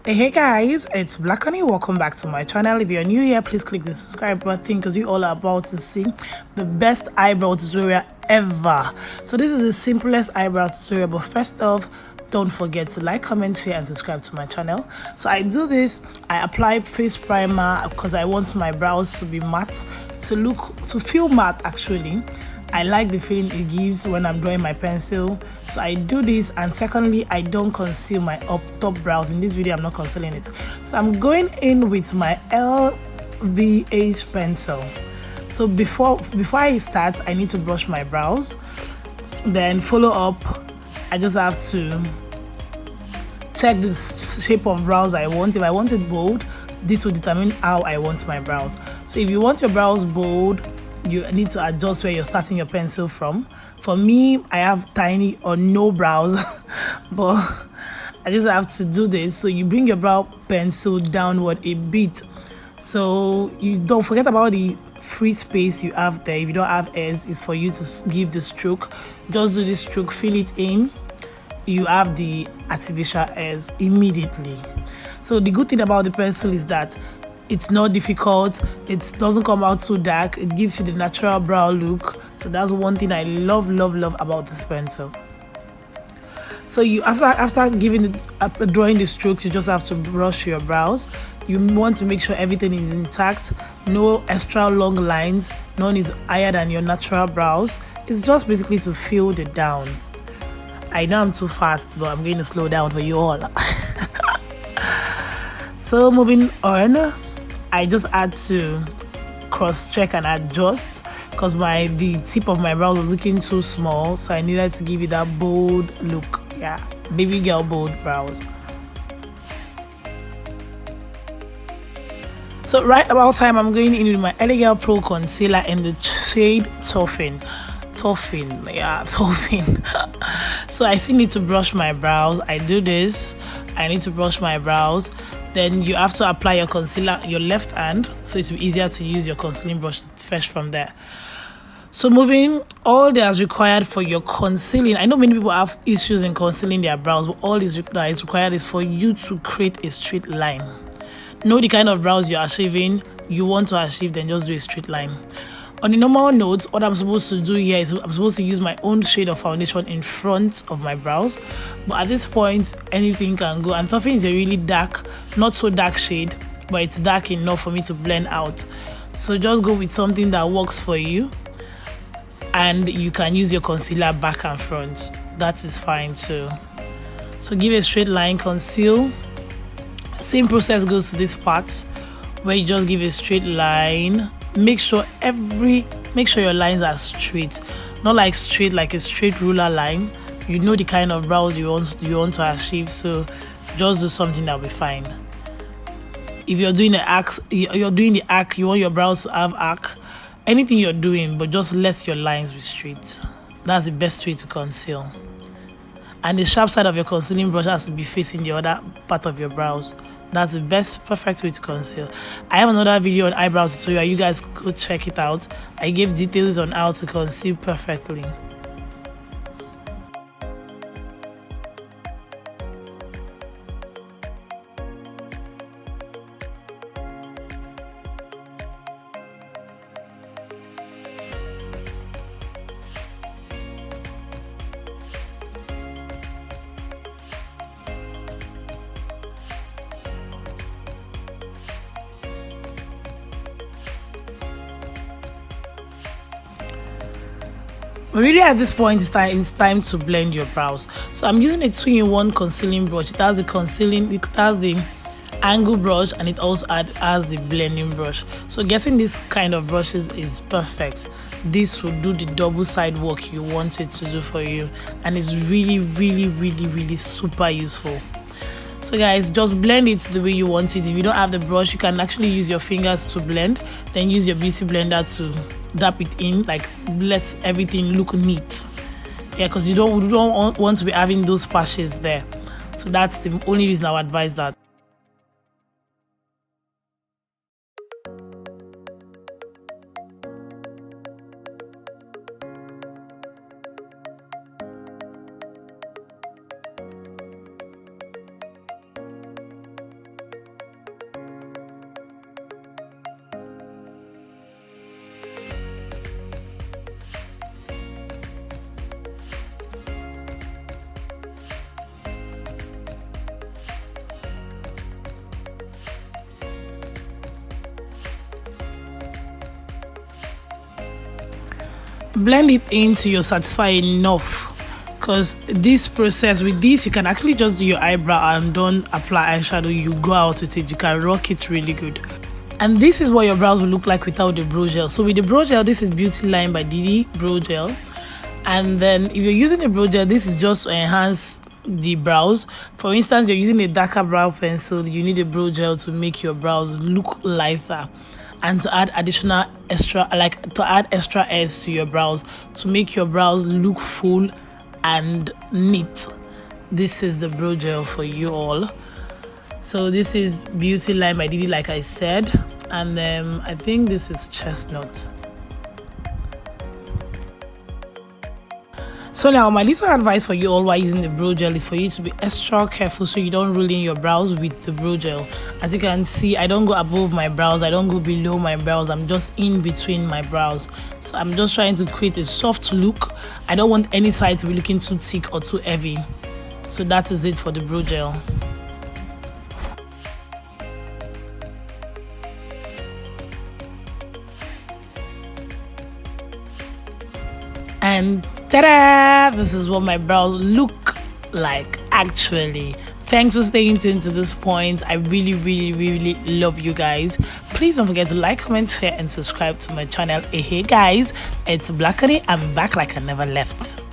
Hey guys, it's Black Honey. Welcome back to my channel. If you're new here, please click the subscribe button because you all are about to see the best eyebrow tutorial ever. So this is the simplest eyebrow tutorial, but first off, don't forget to like, comment, share and subscribe to my channel. So I do this, I apply face primer because I want my brows to be matte, to feel matte actually. I like the feeling it gives when I'm drawing my pencil, so I do this. And secondly, I don't conceal my top brows. In this video I'm not concealing it, so I'm going in with my LVH pencil. So before I start, I need to brush my brows, then follow up. I just have to check the shape of brows I want. If I want it bold, this will determine how I want my brows. So if you want your brows bold, you need to adjust where you're starting your pencil from. For me, I have tiny or no brows, but I just have to do this. So you bring your brow pencil downward a bit, so you don't forget about the free space you have there. If you don't have airs, it's for you to give the stroke. Just do this stroke, fill it in. You have the artificial airs immediately. So the good thing about the pencil is that it's not difficult, it doesn't come out too dark, it gives you the natural brow look. So that's one thing I love about this pencil. So you after drawing the strokes, you just have to brush your brows. You want to make sure everything is intact, no extra long lines, none is higher than your natural brows. It's just basically to fill the down. I know I'm too fast, but I'm going to slow down for you all. So moving on, I just had to cross check and adjust because the tip of my brows was looking too small, so I needed to give it that bold look. Yeah, baby girl bold brows. So right about time, I'm going in with my LA Girl Pro concealer in the shade Toffin. So I still need to brush my brows. I do this, I need to brush my brows. Then you have to apply your concealer your left hand, so it will be easier to use your concealing brush fresh from there. So moving, all that is required for your concealing. I know many people have issues in concealing their brows, but all that is required is for you to create a straight line. Know the kind of brows you're achieving, you want to achieve, then just do a straight line. On the normal notes, what I'm supposed to do here is I'm supposed to use my own shade of foundation in front of my brows. But at this point, anything can go. And Toffin is a really dark, not so dark shade, but it's dark enough for me to blend out. So just go with something that works for you. And you can use your concealer back and front. That is fine too. So give a straight line, conceal. Same process goes to this part where you just give a straight line. Make sure your lines are straight, not like straight like a straight ruler line. You know the kind of brows you want to achieve, so just do something that'll be fine. If you're doing the arc, you want your brows to have arc. Anything you're doing, but just let your lines be straight. That's the best way to conceal. And the sharp side of your concealing brush has to be facing the other part of your brows. That's the perfect way to conceal. I have another video on eyebrow tutorial. You guys go check it out. I gave details on how to conceal perfectly. Really, at this point, it's time to blend your brows. So I'm using a 2-in-1 concealing brush. It has the angle brush, and it also has the blending brush. So getting this kind of brushes is perfect. This will do the double side work you want it to do for you, and it's really super useful. So guys, just blend it the way you want it. If you don't have the brush, you can actually use your fingers to blend, then use your beauty blender to dab it in, like let everything look neat. Yeah, because you don't want to be having those patches there. So that's the only reason I would advise that. blend it in till you're satisfied enough, because this process, with this you can actually just do your eyebrow and don't apply eyeshadow. You go out with it, you can rock it really good. And this is what your brows will look like without the brow gel. So with the brow gel, this is Beauty Line by Didi brow gel. And then if you're using a brow gel, this is just to enhance the brows. For instance, you're using a darker brow pencil, you need a brow gel to make your brows look lighter and to add additional extra, like to add extra edge to your brows, to make your brows look full and neat. This is the brow gel for you all. So this is Beauty Line by Didi, like I said, and then I think this is Chestnut. So now my little advice for you all while using the brow gel is for you to be extra careful so you don't roll in your brows with the brow gel. As you can see, I don't go above my brows, I don't go below my brows, I'm just in between my brows. So I'm just trying to create a soft look. I don't want any side to be looking too thick or too heavy. So that is it for the brow gel. And ta-da! This is what my brows look like actually. Thanks for staying tuned to this point. I really love you guys. Please don't forget to like, comment, share and subscribe to my channel. Hey guys, it's Black Corny. I'm back like I never left.